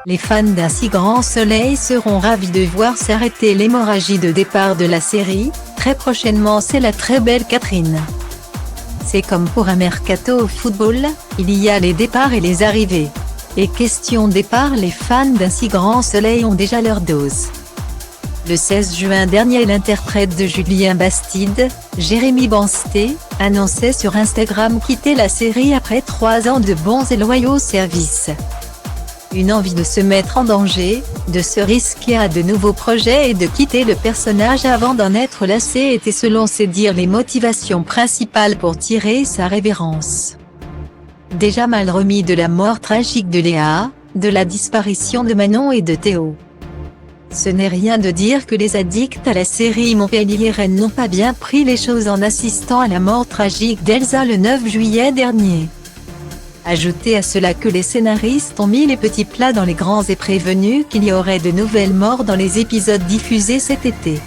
Les fans d'un si grand soleil seront ravis de voir s'arrêter l'hémorragie de départ de la série. Très prochainement, c'est la très belle Catherine. C'est comme pour un mercato au football, il y a les départs et les arrivées. Et question départ, les fans d'un si grand soleil ont déjà leur dose. Le 16 juin dernier, l'interprète de Julien Bastide, Jérémy Bansté, annonçait sur Instagram quitter la série après 3 ans de bons et loyaux services. Une envie de se mettre en danger, de se risquer à de nouveaux projets et de quitter le personnage avant d'en être lassé étaient selon ses dires les motivations principales pour tirer sa révérence. Déjà mal remis de la mort tragique de Léa, de la disparition de Manon et de Théo. Ce n'est rien de dire que les addicts à la série montpelliéraine n'ont pas bien pris les choses en assistant à la mort tragique d'Elsa le 9 juillet dernier. Ajoutez à cela que les scénaristes ont mis les petits plats dans les grands et prévenus qu'il y aurait de nouvelles morts dans les épisodes diffusés cet été.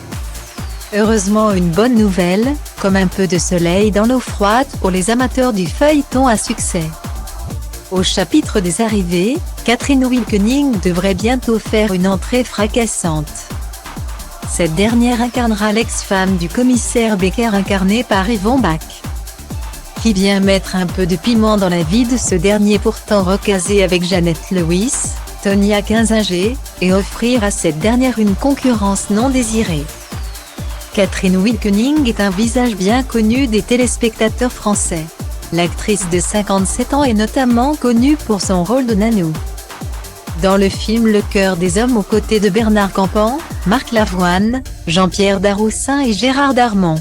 Heureusement, une bonne nouvelle, comme un peu de soleil dans l'eau froide pour les amateurs du feuilleton à succès. Au chapitre des arrivées, Catherine Wilkening devrait bientôt faire une entrée fracassante. Cette dernière incarnera l'ex-femme du commissaire Becker incarnée par Yvon Bach, qui vient mettre un peu de piment dans la vie de ce dernier pourtant recasé avec Jeannette Lewis, Tonia Kinzinger, et offrir à cette dernière une concurrence non désirée. Catherine Wilkening est un visage bien connu des téléspectateurs français. L'actrice de 57 ans est notamment connue pour son rôle de Nanou dans le film Le cœur des hommes aux côtés de Bernard Campan, Marc Lavoine, Jean-Pierre Daroussin et Gérard Darmon.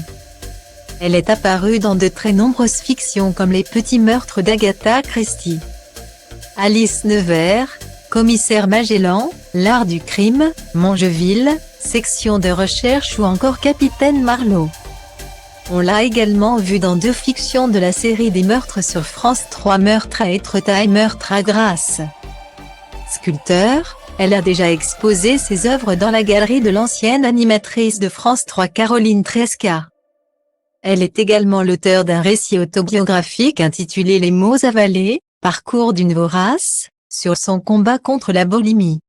Elle est apparue dans de très nombreuses fictions comme Les petits meurtres d'Agatha Christie, Alice Nevers, Commissaire Magellan, L'art du crime, Mongeville, Section de recherche ou encore Capitaine Marlowe. On l'a également vue dans 2 fictions de la série des meurtres sur France 3, Meurtre à Étretat et Meurtre à Grasse. Sculpteur, elle a déjà exposé ses œuvres dans la galerie de l'ancienne animatrice de France 3 Caroline Tresca. Elle est également l'auteure d'un récit autobiographique intitulé Les mots avalés, parcours d'une vorace, sur son combat contre la boulimie.